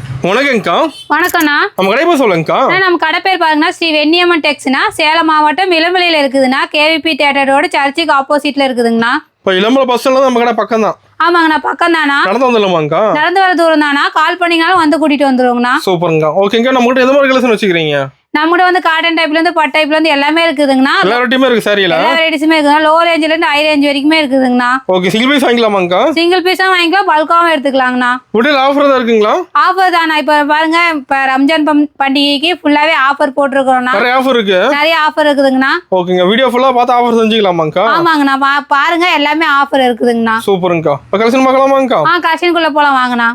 வணக்கம்க்கா. வணக்கம்ண்ணா. நம்ம கடை பேர் சொல்லுங்கக்கா. நம்ம கடை பேர் பாருங்கன்னா ஸ்ரீ வெண்ணியம்மன் டெக்ஸ்னா, சேலம் மாவட்டம் இளம்பிள்ளையில இருக்குதுண்ணா. கேவிபி தியேட்டர் ரோடு சர்ச்சுக்கு ஆப்போசிட்ல இருக்குதுங்கண்ணா. இப்போ இளம்பல பஸ் ஸ்டாண்ட்ல நம்ம கடை பக்கம் தான். ஆமாங்கண்ணா, பக்கம் தானா. நடந்து வந்துடலாமாங்கக்கா? நடந்து வர தூரம் தானா. கால் பண்ணீங்கனாலும் வந்து கூட்டிட்டு வந்துருவோங்கண்ணா. சூப்பருங்கக்கா. ஓகேங்கக்கா. நம்ம கிட்ட எந்த மாதிரி கலெக்ஷன் வச்சுக்கிறீங்க? நம்மகிட்ட வந்து காட்டன் டைப்ல இருந்து பட் டைப்ல இருந்து எல்லாமே இருக்குதுங்கண்ணா. எல்லா வெரைட்டியுமே இருக்கு சாரியில. எல்லா வெரைட்டிஸுமே இருக்குதுண்ணா. லோ ரேஞ்சில இருந்து ஹை ரேஞ்ச் வரைக்குமே இருக்குதுங்கண்ணா. ஓகே, சிங்கிள் பீஸ் வாங்கிக்கலாமாங்கக்கா? சிங்கிள் பீஸா வாங்கிக்கலாம், பல்காவும் எடுத்துக்கலாங்கண்ணா. உடல் ஆஃபர் தான் இருக்குங்களா? ஆஃபர் தானா. இப்ப பாருங்க, இப்ப ரம்ஜான் பண்டிகைக்கு ஃபுல்லாவே ஆஃபர் போட்டுருக்கோம்ண்ணா. நிறைய ஆஃபர் இருக்கு. நிறைய ஆஃபர் இருக்குதுங்கண்ணா. ஓகேங்க, வீடியோ ஃபுல்லா பார்த்து ஆஃபர் செஞ்சுக்கலாமாங்கக்கா? ஆமாங்கண்ணா, பாருங்க எல்லாமே ஆஃபர் இருக்குதுங்கண்ணா. சூப்பருங்கக்கா. இப்போ கலெக்ஷன் பார்க்கலாமாங்கக்கா? கலெக்ஷனுக்குள்ள போலாம் வாங்கண்ணா.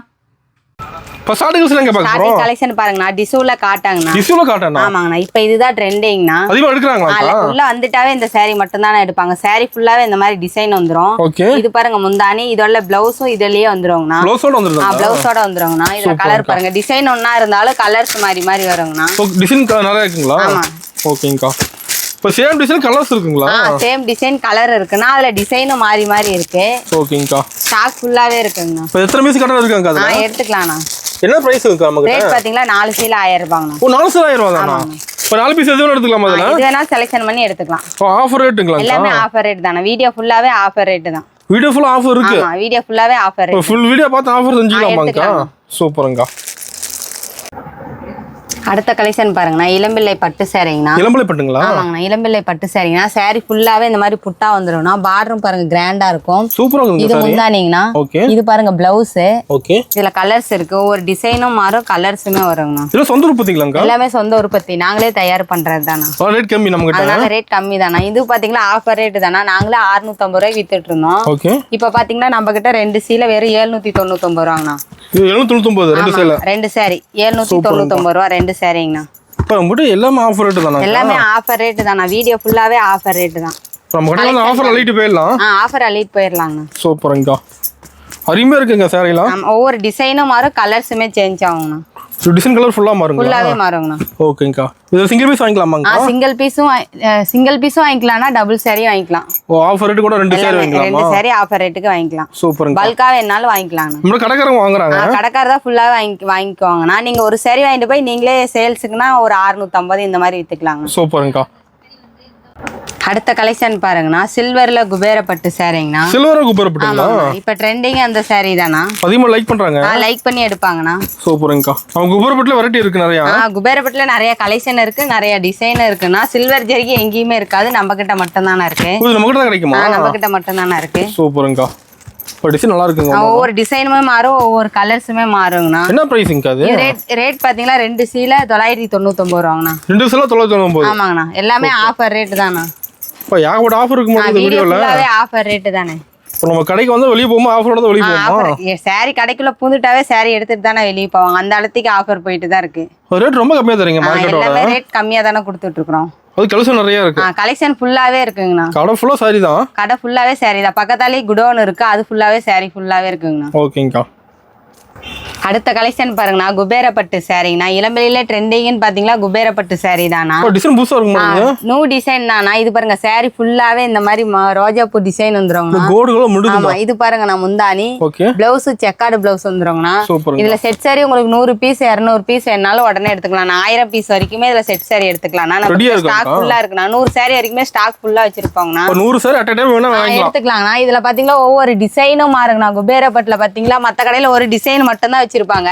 இப்போ ஸ்டார்டிங் கலெக்ஷன் எங்க பார்க்கறோம்? கலெக்ஷன் பாருங்கண்ணா. டிசூல காட்டாங்கண்ணா. டிசூல காட்டனா? ஆமாங்கண்ணா. இப்போ இதுதான் ட்ரெண்டிங்ண்ணா. அதிகமா எடுக்கறாங்களா? உள்ள வந்துட்டாவே இந்த saree மட்டும் தான் எடுப்பாங்க. saree ஃபுல்லாவே இந்த மாதிரி டிசைன் வந்துரும். ஓகே. இது பாருங்க முந்தானி, இதோட ப்ளவுஸும் இதுலயே வந்துருங்கண்ணா. ப்ளவுஸோட வந்துருதா? ப்ளவுஸோட வந்துருங்கண்ணா. இதுல கலர் பாருங்க, டிசைன் ஒண்ணா இருந்தாலும் கலர்ஸ் மாதிரி மாதிரி வருங்கண்ணா. டிசைன் நிறைய இருக்குங்களா? ஆமா. ஓகேங்கக்கா. இப்போ சேம் டிசைன் கலர்ஸ் இருக்குங்களா? சேம் டிசைன் கலர் இருக்குண்ணா. அதுல டிசைனும் மாறி மாறி இருக்கு. ஓகேங்கக்கா. ஸ்டாக் ஃபுல்லாவே இருக்குங்கண்ணா. இப்போ எத்தனை பீஸ் கட்டணும் இருக்காங்க அதுல? எடுத்துக்கலாம்ண்ணா. என்ன பிரைஸ் இருக்கு நமக்கு? ரேட் பாத்தீங்களா 4 சீல 1000 ரூபாய்ங்கண்ணா. ஓ, 4000 ரூபாய் தானா? இப்போ 4 பீஸ் எதுவும் எடுத்துக்கலாமா அதுல? இது வேணா செலக்ஷன் பண்ணி எடுத்துக்கலாம். ஓ, ஆஃபர் ரேட்டுங்களா? எல்லாமே ஆஃபர் ரேட் தானே. வீடியோ ஃபுல்லாவே ஆஃபர் ரேட் தான். வீடியோ ஃபுல்லா ஆஃபர் இருக்கு. ஆமா, வீடியோ ஃபுல்லாவே ஆஃபர் ரேட். ஃபுல் வீடியோ பார்த்து ஆஃபர் செஞ்சுக்கலாமாங்கக்கா? சூப்பருங்கக்கா. அடுத்த கலெக்ஷன் பாருங்கண்ணா. இளம்பிள்ளை பட்டு சாரிங்கண்ணா. இளம்பிள்ளை பட்டுங்களா? ஆமாங்கண்ணா, இளம்பிள்ளை பட்டு சாரிங்கண்ணா. சாரி ஃபுல்லாவே இந்த மாதிரி புட்டா வந்துரும்ண்ணா. பார்டரும் பாருங்க கிராண்டா இருக்கும். சூப்பரா இருக்கு. இது முந்தானிங்கண்ணா. ஓகே. இது பாருங்க பிளவுஸ். ஓகே. இதுல கலர்ஸ் இருக்கு. ஒரு டிசைனும் மாறும், கலர்ஸுமே வருங்கண்ணா. இது சொந்த உற்பத்திங்களாங்கா? எல்லாமே சொந்த உற்பத்தி, நாங்களே தயார் பண்றது தானா. ரேட் கம்மி நம்ம கிட்ட. அதனால ரேட் கம்மி தானா. இது பாத்தீங்களா ஆஃபர் ரேட் தானா. நாங்களே 650 ரூபாய்க்கு வித்துட்டு இருந்தோம். ஓகே. இப்ப பாத்தீங்கன்னா நம்ம கிட்ட 2 சீல வெறும் 799 ரூபாங்கண்ணா. 799 ரெண்டு சேல. ரெண்டு சாரி 799 ரூபா ரெண்டு சாரிங்கண்ணா. இப்போ நம்ம எல்லாமே ஆஃபர் ரேட் தானா? எல்லாமே ஆஃபர் ரேட் தானா. வீடியோ ஃபுல்லாவே ஆஃபர் ரேட் தான். நம்ம கடையில ஆஃபர் அள்ளிட்டு போயிடலாம். ஆஃபர் அள்ளிட்டு போயிடலாங்கண்ணா. சூப்பருங்கக்கா. அருமையா இருக்குங்க சாரிலாம். ஒவ்வொரு டிசைனும் மாறும், கலர்ஸுமே சேஞ்ச் ஆகுங்கண்ணா. டிசைன் கலர் ஃபுல்லா மாறுங்களா? ஃபுல்லாவே மாறுங்கண்ணா. ஓகேங்கக்கா. இது சிங்கிள் பீஸ் வாங்கிக்கலாமாங்கக்கா? சிங்கிள் பீஸும் வாங்கிக்கலாம்னா, டபுள் சாரியும் வாங்கிக்கலாம். ஓ, ஆஃபர் ரேட் கூட ரெண்டு சாரி வாங்கிக்கலாமா? ரெண்டு சாரி ஆஃபர் ரேட்டுக்கு வாங்கிக்கலாம். சூப்பருங்க. பல்கா வேணாலும் வாங்கிக்கலாம்ண்ணா. நம்ம கடைக்காரங்க வாங்குறாங்க. கடைக்காரர் தான் ஃபுல்லாவே வாங்கிக்குவாங்கண்ணா. நீங்க ஒரு சாரி வாங்கிட்டு போய் நீங்களே சேல்ஸுக்குன்னா ஒரு 650 இந்த மாதிரி வித்துக்கலாங்க. சூப்பருங்கக்கா. அடுத்த கலெக்ஷன் பாருங்கண்ணா. சில்வர்ல குபேரப்பட்டு சாரிங்கண்ணா. சில்வர் குபேரப்பட்டுங்களா? இப்ப ட்ரெண்டிங் அந்த சாரி தானா. அதிகமா லைக் பண்றாங்க. லைக் பண்ணி எடுப்பாங்கண்ணா. சூப்பருங்கக்கா. அவங்க குபேரப்பட்டுல வெரைட்டி இருக்கு நிறைய. குபேரப்பட்டுல நிறைய கலெக்ஷன் இருக்கு, நிறைய டிசைன் இருக்குண்ணா. சில்வர் ஜெரிகை எங்கேயுமே இருக்காது, நம்ம கிட்ட மட்டும் தானே இருக்கு. நம்ம கிட்ட கிடைக்குமா? நம்ம கிட்ட மட்டும் தானே இருக்கு. சூப்பருங்கக்கா. டிசைன் நல்லா இருக்குங்க. ஒவ்வொரு டிசைனுமே மாறும், ஒவ்வொரு கலர்ஸுமே மாறுங்கண்ணா. என்ன பிரைசிங் அது? ரேட் பாத்தீங்களா 2 சீல 999 ரூபாங்கண்ணா. 2 சீல 999. ஆமாங்கண்ணா. எல்லாமே ஆஃபர் ரேட் தானா. இப்போ யாவோட ஆஃபர் இருக்கு இந்த வீடியோல? ஃபுல்லாவே ஆஃபர் ரேட் தானே. இப்போ நம்ம கடைக்கு வந்து வெளிய போவோம், ஆஃபரோட தான் வெளிய போவோம். சாரி கடைக்குள்ள பூந்துட்டாவே சாரி எடுத்துட்டு தானே வெளிய போவாங்க. அந்த அளவுக்கு ஆஃபர் போயிட்டு தான் இருக்கு. ரேட் ரொம்ப கம்மியா தரீங்க மார்க்கெட்டோட. எல்லாமே ரேட் கம்மியா தானே கொடுத்துட்டு இருக்கோம். அது கலெக்ஷன் நிறைய இருக்கு. கலெக்ஷன் ஃபுல்லாவே இருக்குங்கண்ணா. கடை ஃபுல்லா சாரி தான். கடை ஃபுல்லாவே சாரி தான். பக்கத்தாலே குடோன் இருக்கு, அது ஃபுல்லாவே சாரி ஃபுல்லாவே இருக்குங்கண்ணா. ஓகேங்கக்கா. அடுத்த கலெக்ஷன் பாருங்கண்ணா. குபேரப்பட்டு சாரிங்கண்ணா. இளம்பிள்ளையில ட்ரெண்டிங்னு பாத்தீங்களா குபேரப்பட்டு சாரி தானா. டிசைன் புதுசா இருக்குமா? நியூ டிசைன் தானா. இது பாருங்க சாரி ஃபுல்லாவே இந்த மாதிரி ரோஜா பூ டிசைன் வந்துருங்கண்ணா. கோடுகள முடுது. ஆமா, இது பாருங்கண்ணா முந்தானி. ஓகே. பிளவுஸ் செக்கார்டு பிளவுஸ் வந்துருங்கண்ணா. இதுல செட் சாரி உங்களுக்கு 100 பீஸ் 200 பீஸ் வேணாலும் உடனே எடுத்துக்கலாம். 1000 பீஸ் வரைக்குமே இதுல செட் சாரி எடுத்துக்கலாம். ஸ்டாக் ஃபுல்லா இருக்குண்ணா. 100 சாரி வரைக்குமே ஸ்டாக் ஃபுல்லா வச்சிருப்பாங்கண்ணா. 100 சாரி அட் a டைம் வேணா வாங்கிக்கலாம். எடுத்துக்கலாம்ண்ணா. இதுல பாத்தீங்களா ஒவ்வொரு டிசைனும் மாறுங்கண்ணா. குபேரப்பட்டுல பாத்தீங்களா மத்த கடையில ஒரு டிசைன் மட்டும் தான் வச்சிருப்பாங்க.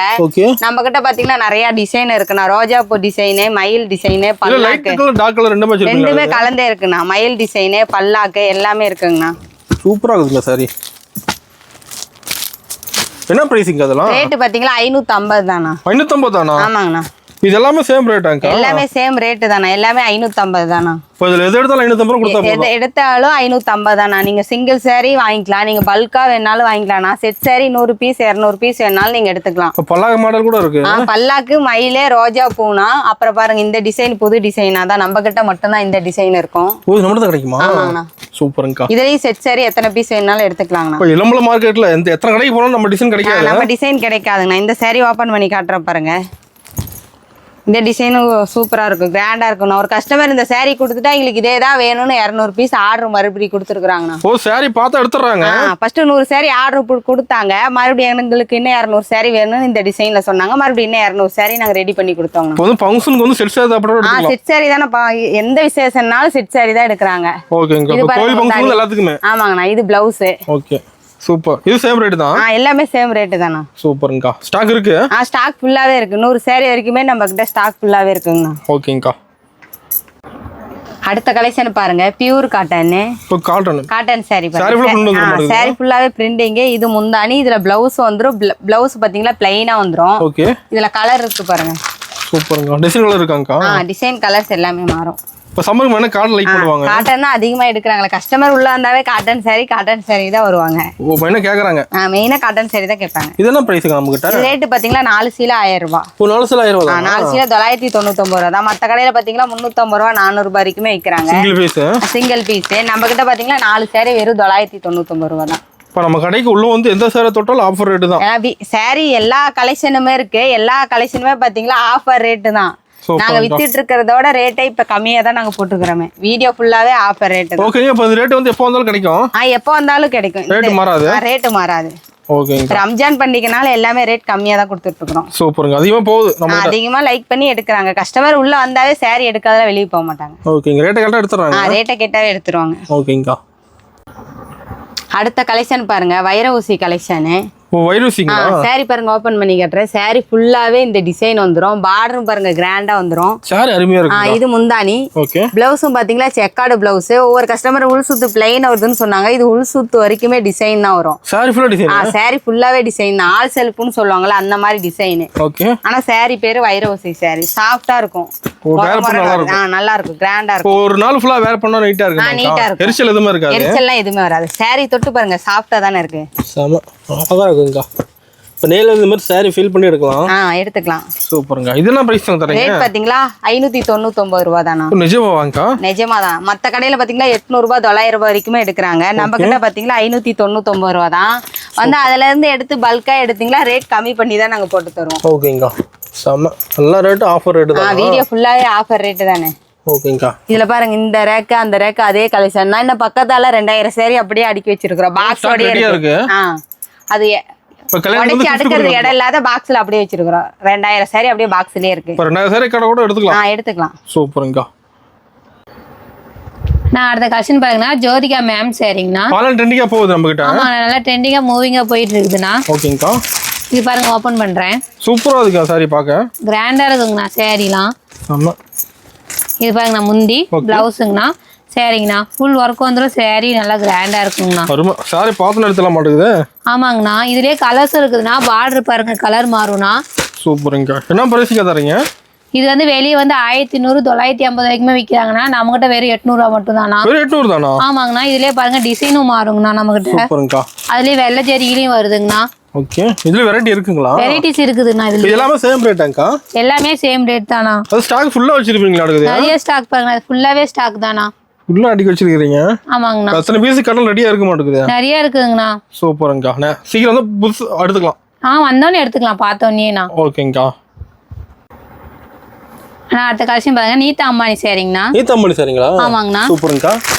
நம்ம கிட்ட பாத்தீங்கன்னா நிறைய டிசைன் இருக்குண்ணா. ரோஜா பூ டிசைன், மயில் டிசைன், பல்லாக்கு ரெண்டுமே கலந்தே இருக்குண்ணா. மயில் டிசைன், பல்லாக்கு எல்லாமே இருக்குங்கண்ணா. சூப்பரா இருக்குங்க சாரி. என்ன பிரைசிங் அதெல்லாம்? ரேட் பாத்தீங்களா 550 தானா. 550 தானா? ஆமாங்கண்ணா. இது எல்லாமே சேம் ரேட்டாங்க? எல்லாமே சேம் ரேட் தானா. எல்லாமே 550 தானா. இப்போ இதுல எது எடுத்தாலும் 550 ரூபாய் கொடுத்தா போதும். எடுத்தாலும் 550 தானா. நீங்க சிங்கிள் சாரி வாங்கிக்கலாம், நீங்க பல்கா வேணாலும் வாங்கிக்கலாம். செட் சாரி 100 பீஸ் 200 பீஸ் வேணாலும் நீங்க எடுத்துக்கலாம். பல்லாக்கு மாடல் கூட இருக்கு. பல்லாக்கு, மயிலே, ரோஜா பூனா. அப்புறம் பாருங்க இந்த டிசைன் புது டிசைனா தான். நம்ம கிட்ட மட்டும் தான் இந்த டிசைன் இருக்கும். ஓ, நம்ம தான் கிடைக்குமா? ஆமாங்கண்ணா. சூப்பர்ங்கா. இதுலயும் செட் சாரி எத்தனை பீஸ் வேணாலும் எடுத்துக்கலாங்கண்ணா. இப்போ இளம்பல மார்க்கெட்ல எத்தனை கடைக்கு போனாலும் நம்ம டிசைன் கிடைக்காது. நம்ம டிசைன் கிடைக்காதுங்கண்ணா. இந்த சாரி ஓபன் பண்ணி காட்டுறேன் பாருங்க. இந்த டிசைனும் சூப்பரா இருக்கும், கிராண்டா இருக்கும். ஒரு கஸ்டமர் இந்த saree கொடுத்துட்டா எங்களுக்கு இதே தான் வேணும்னு 200 பீஸ் ஆர்டர் மறுபடியும் கொடுத்துருக்காங்கண்ணா. ஓ saree பார்த்தா எடுத்துறாங்க. ஃபர்ஸ்ட் 100 saree ஆர்டர் கொடுத்தாங்க, மறுபடியும் எங்களுக்கு இன்னும் 200 saree வேணும்னு இந்த டிசைன்ல சொன்னாங்க, மறுபடியும் இன்னும் 200 saree நாங்க ரெடி பண்ணி கொடுத்தோம். இப்போ வந்து ஃபங்க்ஷனுக்கு வந்து செட் saree தான் எடுக்கலாம். செட் saree தானே, எந்த விசேஷம்னாலும் செட் saree தான் எடுக்கறாங்க. ஓகேங்க. இப்போ கோயில் ஃபங்க்ஷனுக்கு எல்லாத்துக்குமே. ஆமாங்கண்ணா. இது பிளவுஸ். Okay super. இது சேம் ரேட் தான். எல்லாமே சேம் ரேட் தானா. சூப்பர்ங்கா. ஸ்டாக் இருக்கு? ஸ்டாக் ஃபுல்லாவே இருக்கு. 100 saree வரைக்குமே நம்ம கிட்ட ஸ்டாக் ஃபுல்லாவே இருக்குங்கண்ணா. ஓகேங்கா. அடுத்த கலெக்ஷன் பாருங்க, பியூர் காட்டன். இப்போ காட்டன் saree பாருங்க. saree ஃபுல்லாவே பிரிண்டிங். இது முந்தானி, இதுல பிளவுஸ் வந்துரும். பிளவுஸ் பாத்தீங்களா பிளைனா வந்துரும். ஓகே. இதுல கலர் இருக்கு பாருங்க. சூப்பர்ங்கா. டிசைன் கலர் இருக்காங்கா? டிசைன் கலர்ஸ் எல்லாமே மாறும். இப்போ சம்மருக்கு வேணா காட்டன் லைக் பண்ணுவாங்க. காட்டன் தான் அதிகமா எடுக்கறாங்க. கஸ்டமர் உள்ள வந்தாவே காட்டன் saree தான் வருவாங்க. ஓ மெயினா கேக்குறாங்க. மெயினா காட்டன் saree தான் கேட்பாங்க. இது என்ன பிரைஸ்ங்க நம்ம கிட்ட? ரேட் பாத்தீங்களா 4 சீல 1000 ரூபாய். ஓ 4 சீல 1000 ரூபாய். 4 சீல 999 ரூபாய் தான். மத்த கடையில பாத்தீங்களா 350 ரூபாய் 400 ரூபாய் வரைக்குமே விக்கிறாங்க. Single piece. நம்ம கிட்ட பாத்தீங்களா 4 saree வெறும் 999 ரூபாய் தான். இப்போ நம்ம கடைக்கு உள்ள வந்து எந்த saree தொட்டாலும் ஆஃபர் ரேட் தான். saree எல்லா கலெக்ஷனுமே இருக்கு. எல்லா கலெக்ஷனுமே பாத்தீங்களா ஆஃபர் ரேட் தான். நாங்க வித்துட்டு இருக்கிறதோட ரேட்டை இப்ப கம்மியா தான் நாங்க போட்டுக்கிறோமே. வீடியோ ஃபுல்லாவே ஆஃபர் ரேட் தான். ஓகே. இப்போ இந்த ரேட் வந்து எப்போ வந்தாலும் கிடைக்கும்? எப்போ வந்தாலும் கிடைக்கும். ரேட் மாறாது. ரேட் மாறாது. ஓகேங்க. ரம்ஜான் பண்டிகைனால எல்லாமே ரேட் கம்மியா தான் கொடுத்துட்டு இருக்கோம். சூப்பருங்க. அதிகமா போகுது. நம்ம அதிகமா லைக் பண்ணி எடுக்கறாங்க. கஸ்டமர் உள்ள வந்தாவே saree எடுக்காதல வெளிய போக மாட்டாங்க. ஓகேங்க. ரேட் கரெக்ட்டா எடுத்துறாங்க. ரேட் கேட்டாவே எடுத்துருவாங்க. ஓகேங்கா. அடுத்த கலெக்ஷன் பாருங்க, வைர ஊசி கலெக்ஷன். ஓ வைரூசிங்களா? saree பாருங்க, ஓபன் பண்ணி காட்டுறேன். saree ஃபுல்லாவே இந்த டிசைன் வந்துரும். பார்டரும் பாருங்க கிராண்டா வந்துரும். saree அருமையா இருக்கு. இது முந்தானி. ஓகே. பிளவுஸும் பாத்தீங்களா செக்கார்டு பிளவுஸ். ஒவ்வொரு கஸ்டமர் உள் சுத்து பிளைன் வருதுன்னு சொன்னாங்க. இது உள் சுத்து வரைக்குமே டிசைன் தான் வரும். saree ஃபுல்லா டிசைன். saree ஃபுல்லாவே டிசைன் தான். ஆல் செல்ஃப்னு சொல்லுவாங்கல அந்த மாதிரி டிசைன். ஓகே. ஆனா saree பேரு வைர ஊசி saree. சாஃப்ட்டா இருக்கும். நல்லா இருக்கும். கிராண்டா இருக்கும். ஒரு நாள் ஃபுல்லா வேர் பண்ணா நீட்டா இருக்கும். நீட்டா இருக்கும். எரிச்சல் எதுமே இருக்காது. எரிச்சல்லாம் எதுமே வராது. saree தொட்டு பாருங்க, சாஃப்ட்டா தானே இருக்கு. செம அழகா இருக்குங்க. இப்போ நேர்ல இந்த மாதிரி saree ஃபீல் பண்ணி எடுக்கலாம். எடுத்துக்கலாம். சூப்பருங்க. இது என்ன பிரைஸ் தரீங்க? ரேட் பாத்தீங்களா 599 ரூபாய் தானா. நிஜமா வாங்கா? நிஜமா தான். மத்த கடையில பாத்தீங்களா 800 ரூபாய் 900 ரூபாய் வரைக்குமே எடுக்கறாங்க. நம்ம கிட்ட பாத்தீங்களா 599 ரூபாய் தான். வந்து அதுல இருந்து எடுத்து பல்கா எடுத்தீங்களா ரேட் கம்மி பண்ணி தான் நாங்க போட்டு தருவோம். ஓகேங்க. செம நல்ல ரேட், ஆஃபர் ரேட் தான். வீடியோ ஃபுல்லாவே ஆஃபர் ரேட் தானே. ஓகேங்கா. இதுல பாருங்க, இந்த ரேக் அந்த ரேக் அதே கலெக்ஷன் தான். இந்த பக்கத்தால 2000 saree அப்படியே அடுக்கி வச்சிருக்கோம். பாக்ஸோட இருக்கு. அது உடைச்சு அடுக்கிறது இடம் இல்லாத பாக்ஸ்ல அப்படியே வச்சிருக்கோம். 2000 saree அப்படியே பாக்ஸ்லயே இருக்கு. 2000 saree கடை கூட எடுத்துக்கலாம். எடுத்துக்கலாம். சூப்பருங்க. நான் அடுத்த கலெக்ஷன் பாருங்கன்னா ஜோதிகா மேம் சாரிங்கண்ணா. பாலன் ட்ரெண்டிங்கா போகுது நம்ம கிட்ட. ஆமா, நல்லா ட்ரெண்டிங்கா மூவிங்கா போயிட்டு இருக்குதுண்ணா. ஓகேங்கா. இது பாருங்க, ஓபன் பண்றேன். சூப்பரா இருக்குங்க saree பார்க்க. கிராண்டா இருக்குங்கண்ணா சாரிலாம். ஆமா. இது பாருங்கண்ணா முந்தி, பிளவுஸுங்கண்ணா, சாரிங்கண்ணா. ஃபுல் ஒர்க் வந்துடும். saree நல்லா கிராண்டா இருக்குங்கண்ணா. அருமை. saree பார்த்து எடுத்துலாம் மாட்டேங்குது. ஆமாங்கண்ணா. இதுலயே கலர்ஸ் இருக்குதுண்ணா. பார்டர் பாருங்க கலர் மாறும்ண்ணா. சூப்பருங்க. என்ன பிரைஸ்க்கு தரீங்க? இது வந்து வெளியே வந்து 1100 950 வரைக்குமே விற்கிறாங்கண்ணா. நம்மகிட்ட வெறும் 800 ரூபா மட்டும் தானா. வெறும் 800 தானா? ஆமாங்கண்ணா. இதுலயே பாருங்க டிசைனும் மாறுங்கண்ணா நம்மகிட்ட. சூப்பருங்க. அதுலயே வெள்ளை ஜெரியிலையும் வருதுங்கண்ணா. ஓகே. இதுல வெரைட்டி இருக்குங்களா? வெரைட்டிஸ் இருக்குதுண்ணா. இதுல எல்லாமே சேம் ரேட்டாங்கா? எல்லாமே சேம் ரேட் தானா. அது ஸ்டாக் ஃபுல்லா வச்சிருப்பீங்களா? நிறைய ஸ்டாக் பாருங்க, அது ஃபுல்லாவே ஸ்டாக் தானா. ஃபுல்லா அடிக்க வச்சிருக்கீங்க. ஆமாங்கண்ணா. எத்தனை பீஸ் கடல் ரெடியா இருக்க மாட்டேங்குது. நிறைய இருக்குங்கண்ணா. சூப்பருங்கா. சீக்கிரம் வந்து புதுசு எடுத்துக்கலாம். வந்தோடனே எடுத்துக்கலாம் பார்த்தோன்னேண்ணா. ஓகேங்கா. அடுத்த கலெக்ஷன் பாருங்க, நீத்தா அம்பானி சாரிங்கண்ணா. நீத்தா அம்பானி சாரிங்களா? ஆமாங்கண்ணா. சூப்பருங்கா.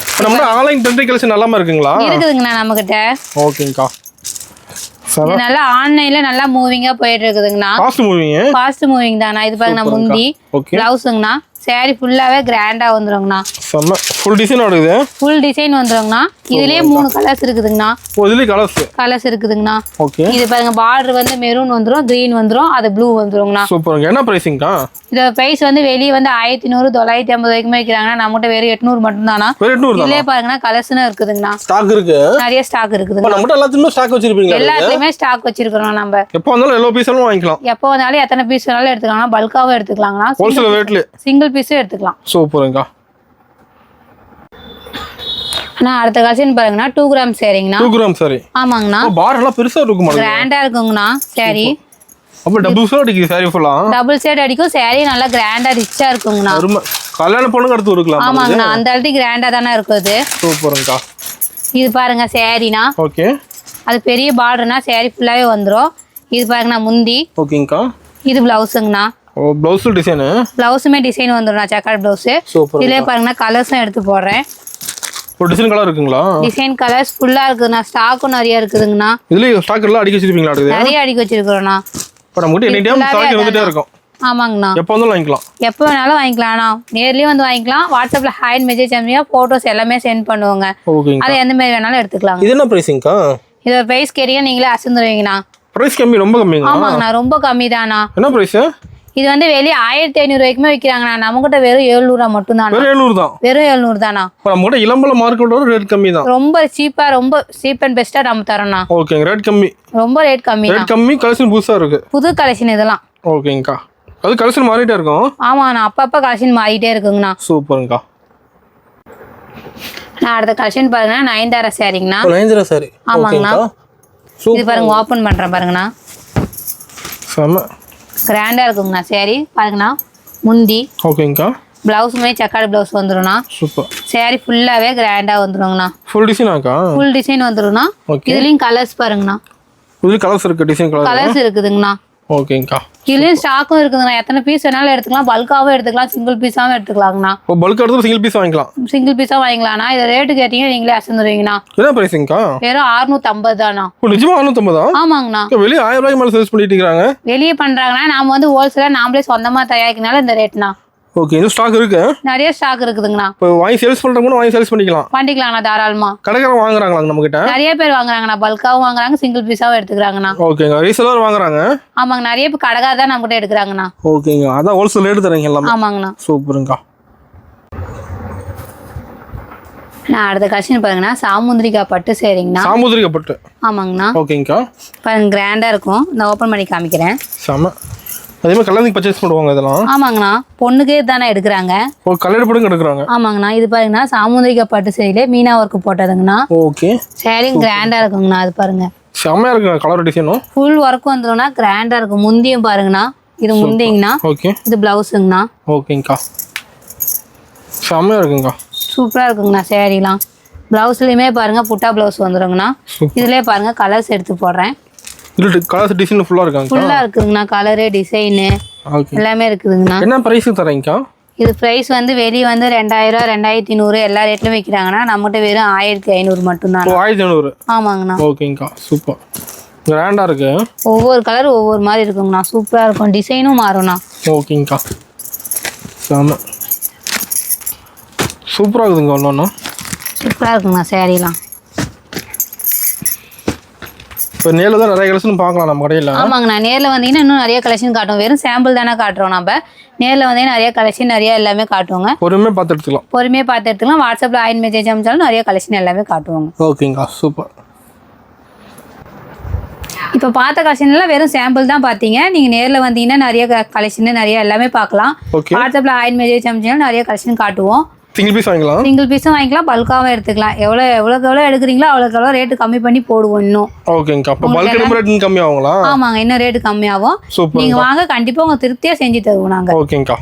நம்ம ஆன்லைன் ட்ரெண்டிங் கலெக்ஷன் நல்லாம இருக்குங்களா? இருக்குதுங்கண்ணா நம்ம கிட்ட. ஓகேங்கா. இது நல்லா ஆன்லைன்ல நல்லா மூவிங்கா போயிட்டு இருக்குதுங்கண்ணா. ஃபாஸ்ட் மூவிங் தானா. இது பாருங்க முந்தி, பிளவுஸுங்கண்ணா. saree ஃபுல்லாவே கிராண்டா வந்துருங்கண்ணா. செம்ம. ஃபுல் டிசைன் வருது. ஃபுல் டிசைன் வந்துருங்கண்ணா. இதுலயே 3 கலர்ஸ் இருக்குதுங்கண்ணா. இதுலயே கலர்ஸ் இருக்குதுங்கண்ணா. ஓகே. இது பாருங்க, பார்டர் வந்து மெரூன் வந்துரும், கிரீன் வந்துரும், அது ப்ளூ வந்துருங்கண்ணா. சூப்பர்ங்க. என்ன பிரைசிங்கா? இதோட பிரைஸ் வந்து வெளியே வந்து 1100 950 வரைக்கும் விற்கிறாங்கன்னா நம்மகிட்ட வெறும் 800 மட்டும் தானா. இதுலயே பாருங்கன்னா கலர்ஸ்னு இருக்குதுங்கண்ணா. ஸ்டாக் இருக்கு. நிறைய ஸ்டாக் இருக்குதுங்க. நம்மகிட்ட எல்லாத்துலயுமே ஸ்டாக் வச்சிருப்பீங்க. எல்லாத்துலயுமே ஸ்டாக் வச்சிருக்கோம். நம்ம எப்போ வந்தாலும் எல்லா பீஸாலும் வாங்கிக்கலாம். எப்போ வந்தாலும் எத்தனை பீஸ் வேணாலும் எடுத்துக்கலாம். பல்காவும் எடுத்துக்கலாங்கண்ணா. ஹோல்சேல் ரேட்ல சிங்கிள் பீஸும் எடுத்துக்கலாம். சூப்பருங்கா. அடுத்த கலெக்ஷன் பாருங்கண்ணா, 2 கிராம் சாரிங்கண்ணா. 2 gram sorry. ஆமாங்கண்ணா. பார்டர் எல்லாம் பெருசா இருக்குமா? கிராண்டா இருக்குங்கண்ணா சாரி. அப்ப டபுள் ஷேட் அடிக்குது சாரி ஃபுல்லா. டபுள் ஷேட் அடிக்கும். சாரி நல்லா கிராண்டா ரிச்சா இருக்குங்கண்ணா. கல்யாண பொண்ணுங்க எடுத்து கொடுக்கலாம். ஆமாங்கண்ணா. அந்த அளவுக்கு கிராண்டா தானே இருக்குது. சூப்பருங்கா. இது பாருங்க சாரினா. ஓகே. அது பெரிய பார்டர்னா சாரி ஃபுல்லாவே வந்துரும். இது பாருங்கண்ணா முந்தி. ஓகேங்கா. இது பிளவுஸுங்கண்ணா. ஓ ப்ளவுஸ் டிசைன். ப்ளவுஸுமே டிசைன் வந்துடும் செக்கர் ப்ளவுஸ். சூப்பர். இதுலயே பாருங்கன்னா கலர்ஸும் எடுத்து போடுறேன். ஒரு டிசைன் கலர் இருக்குங்களா? டிசைன் கலர்ஸ் ஃபுல்லா இருக்குதுண்ணா. ஸ்டாக்கும் நிறைய இருக்குதுங்கண்ணா. இதுல ஸ்டாக் எல்லாம் அடிக்க வச்சிருப்பீங்களா? நிறைய அடிக்க வச்சிருக்கிறோண்ணா. இப்போ நம்ம கிட்ட எனி டைம் ஸ்டாக் இருந்துட்டே இருக்கும். ஆமாங்கண்ணா. எப்போ வந்தாலும் வாங்கிக்கலாம். எப்போ வேணாலும் வாங்கிக்கலாம்ண்ணா. நேர்லயும் வந்து வாங்கிக்கலாம். வாட்ஸ்அப்ல ஹாய் மெசேஜ் அனுப்பியா போட்டோஸ் எல்லாமே சென்ட் பண்ணுவாங்க. ஓகேங்க. அது எந்த மாதிரி வேணாலும் எடுத்துக்கலாம். இது என்ன பிரைசிங்க்கா? இதோட பிரைஸ் கேட்டீங்க நீங்களே அசந்துருவீங்கண்ணா. பிரைஸ் கம்மி, ரொம்ப கம்மிங்களா? ஆமாங்கண்ணா, ரொம்ப கம்மி தானா. என்ன பிரைஸ்? இது வந்து வெளியே 1500 ரூபாய்க்குமே விற்கிறாங்கண்ணா. நம்மகிட்ட வெறும் 700 மட்டும் தான். வெறும் 700 தான். வெறும் 700 தானா. நம்மகிட்ட இளம்பல மார்க்கெட்டோட ரேட் கம்மி தான். ரொம்ப சீப்பா, ரொம்ப சீப் அண்ட் பெஸ்டா நம்ம தரோம்ண்ணா. ஓகேங்க, ரேட் கம்மி. ரொம்ப ரேட் கம்மி. ரேட் கம்மி, கலெக்ஷன் புதுசா இருக்கு. புது கலெக்ஷன் இதெல்லாம். ஓகேங்கக்கா. அது கலெக்ஷன் மாறிட்டே இருக்கும். ஆமாண்ணா, அப்பப்ப கலெக்ஷன் மாறிட்டே இருக்குங்கண்ணா. சூப்பர்ங்கக்கா. நான் அடுத்த கலெக்ஷன் பாருங்க, நயன்தாரா சாரிங்கண்ணா. நயன்தாரா சாரி. ஆமாங்கண்ணா. இது பாருங்க, ஓபன் பண்றேன் பாருங்கண்ணா. செம கிராண்டா இருக்குங்கண்ணா சாரி. பாருங்கண்ணா முந்தி. ஓகேங்கக்கா. பிளவுஸுமே செக்கார்டு பிளவுஸ் வந்துடும்ண்ணா. சூப்பர். சாரி ஃபுல்லாவே கிராண்டா வந்துருங்கண்ணா. ஃபுல் டிசைனாக்கா? ஃபுல் டிசைன் வந்துரும்ண்ணா. இதுலயும் கலர்ஸ் பாருங்கண்ணா. இதுல கலர்ஸ் இருக்கு, டிசைன் கலர்ஸ் இருக்குதுங்கண்ணா. ஓகேங்கக்கா. இதுலயும் ஸ்டாக்கும் இருக்குதுங்கண்ணா. எத்தனை பீஸ் வேணாலும் எடுத்துக்கலாம். பல்காவும் எடுத்துக்கலாம், சிங்கிள் பீஸாவும் எடுத்துக்கலாங்கண்ணா. ஓ பல்க் எடுத்து சிங்கிள் பீஸ் வாங்கிக்கலாம். சிங்கிள் பீஸா வாங்கிக்கலாம்ண்ணா. இது ரேட்டு கேட்டீங்க நீங்களே அசந்துருவீங்கண்ணா. என்ன பிரைசிங்க்கா? வெறும் 650 தானா. நிஜமா 650? ஆமாங்கண்ணா. வெளியே 1000 ரூபாய்க்கு மேல சேல்ஸ் பண்ணிட்டு இருக்காங்க. வெளியே பண்றாங்கன்னா நாம வந்து ஹோல்சேலா நாமளே சொந்தமா தயாரிக்கனால இந்த ரேட்னா. ஓகே, இது ஸ்டாக் இருக்கு. நிறைய ஸ்டாக் இருக்குதுங்கண்ணா. இப்போ வாங்கி சேல்ஸ் பண்றவங்க வாங்கி சேல்ஸ் பண்ணிக்கலாம்ண்ணா தாராளமா. கடைக்காரங்க வாங்குறாங்களா நம்ம கிட்ட? நிறைய பேர் வாங்குறாங்கண்ணா. பல்காவும் வாங்குறாங்க, சிங்கிள் பீஸாவும் எடுத்துக்கிறாங்கண்ணா. ஓகேங்க. ரீசெலர் வாங்குறாங்க. ஆமாங்க, நிறைய பேர் கடைக்கார தான் நம்ம கிட்ட எடுக்கிறாங்கண்ணா. ஓகேங்க, அதான் ஹோல்சேல் ரேட் தரீங்க எல்லாமே. ஆமாங்கண்ணா. சூப்பருங்கக்கா. நான் அடுத்த கலெக்ஷன் பாருங்கண்ணா, சாமுந்திரிகா பட்டு சேரிங்கண்ணா. சாமுந்திரிகா பட்டு. ஆமாங்கண்ணா. ஓகேங்கக்கா. பாருங்க கிராண்டா இருக்கும். நான் ஓபன் பண்ணி காமிக்கிறேன். செம. அதே மாதிரி கல்யாணத்துக்கு பர்ச்சேஸ் பண்ணுவாங்க இதெல்லாம். ஆமாங்கண்ணா, பொண்ணுக்கே தானே எடுக்கிறாங்க. ஓ கல்யாண பொண்ணுங்க எடுக்கிறாங்க. ஆமாங்கண்ணா. இது பாருங்கண்ணா, சாமுந்திரிகா பட்டு சேரியில மீனா ஒர்க் போட்டதுங்கண்ணா. ஓகே. சேரி கிராண்டா இருக்குங்கண்ணா. அது பாருங்க செமையா இருக்கு கலர் டிசைனும். ஃபுல் ஒர்க் வந்துரும்னா கிராண்டா இருக்கும். முந்தியும் பாருங்கண்ணா. இது முந்திங்கண்ணா. ஓகே. இது பிளவுஸுங்கண்ணா. ஓகேங்கக்கா. செமையா இருக்குங்கக்கா. சூப்பரா இருக்குங்கண்ணா சேரீலாம். பிளவுஸ்லயுமே பாருங்க புட்டா பிளவுஸ் வந்துருங்கண்ணா. இதுலயே பாருங்க கலர்ஸ் எடுத்து போடுறேன். இது கலர்ஸ் டிசைன் ஃபுல்லா இருக்காங்க. ஃபுல்லா இருக்குங்கண்ணா. கலரு டிசைன் எல்லாமே இருக்குதுங்கண்ணா. என்ன பிரைஸ் தரீங்கக்கா? இது பிரைஸ் வந்து வெளியே வந்து 2000 2100 எல்லா ரேட்லயும் விற்கிறாங்கன்னா நம்மகிட்ட வெறும் 1500 மட்டும் தான். 1500. ஆமாங்கண்ணா. ஓகேங்கக்கா. சூப்பர். கிராண்டா இருக்கு. ஒவ்வொரு கலர் ஒவ்வொரு மாதிரி இருக்குங்கண்ணா. சூப்பரா இருக்கும். டிசைனும் மாறும்ண்ணா. ஓகேங்கக்கா. செம சூப்பரா இருக்குதுங்க. ஒன்னொன்னு சூப்பரா இருக்குங்கண்ணா சேரீலாம். இப்போ நேரில் தான் நிறைய கலெக்ஷன் பார்க்கலாம் நம்ம கடையில். ஆமாங்கண்ணா, நேரில் வந்தீங்கன்னா இன்னும் நிறைய கலெக்ஷன் காட்டும். வெறும் சாம்பிள் தானே காட்டுறோம் நம்ம. நேரில் வந்தீங்கன்னா நிறைய கலெக்ஷன் நிறைய எல்லாமே காட்டுவோங்க. பொறுமையாக பார்த்து எடுத்துக்கலாம். பொறுமையாக பார்த்து எடுத்துக்கலாம். வாட்ஸ்அப்பில் ஆயின் மெசேஜ் அனுப்பிச்சாலும் நிறைய கலெக்ஷன் எல்லாமே காட்டுவாங்க. ஓகேங்கக்கா. சூப்பர். இப்போ பார்த்த கலெக்ஷன் எல்லாம் வெறும் சாம்பிள் தான் பார்த்தீங்க. நீங்கள் நேரில் வந்தீங்கன்னா நிறைய கலெக்ஷன் நிறைய எல்லாமே பார்க்கலாம். வாட்ஸ்அப்பில் ஆயின் மெசேஜ் அனுப்பிச்சாலும் நிறைய கலெக்ஷன் காட்டுவோம். சிங்கிள் பீஸ் வாங்கிக்கலாம். சிங்கிள் பீஸும் வாங்கிக்கலாம், பல்காவும் எடுத்துக்கலாம். எவ்வளோ எடுக்கிறீங்களோ அவ்வளோக்கு ரேட்டு கம்மி பண்ணி போடுவோம் இன்னும். ஓகேங்கக்கா. அப்போ பல்க் எடுக்கும் ரேட் கம்மி ஆகுங்களா? ஆமாங்க, இன்னும் ரேட்டு கம்மியாகும். நீங்கள் வாங்க, கண்டிப்பாக உங்க திருப்தியாக செஞ்சு தருவோம் நாங்கள். ஓகேங்கக்கா.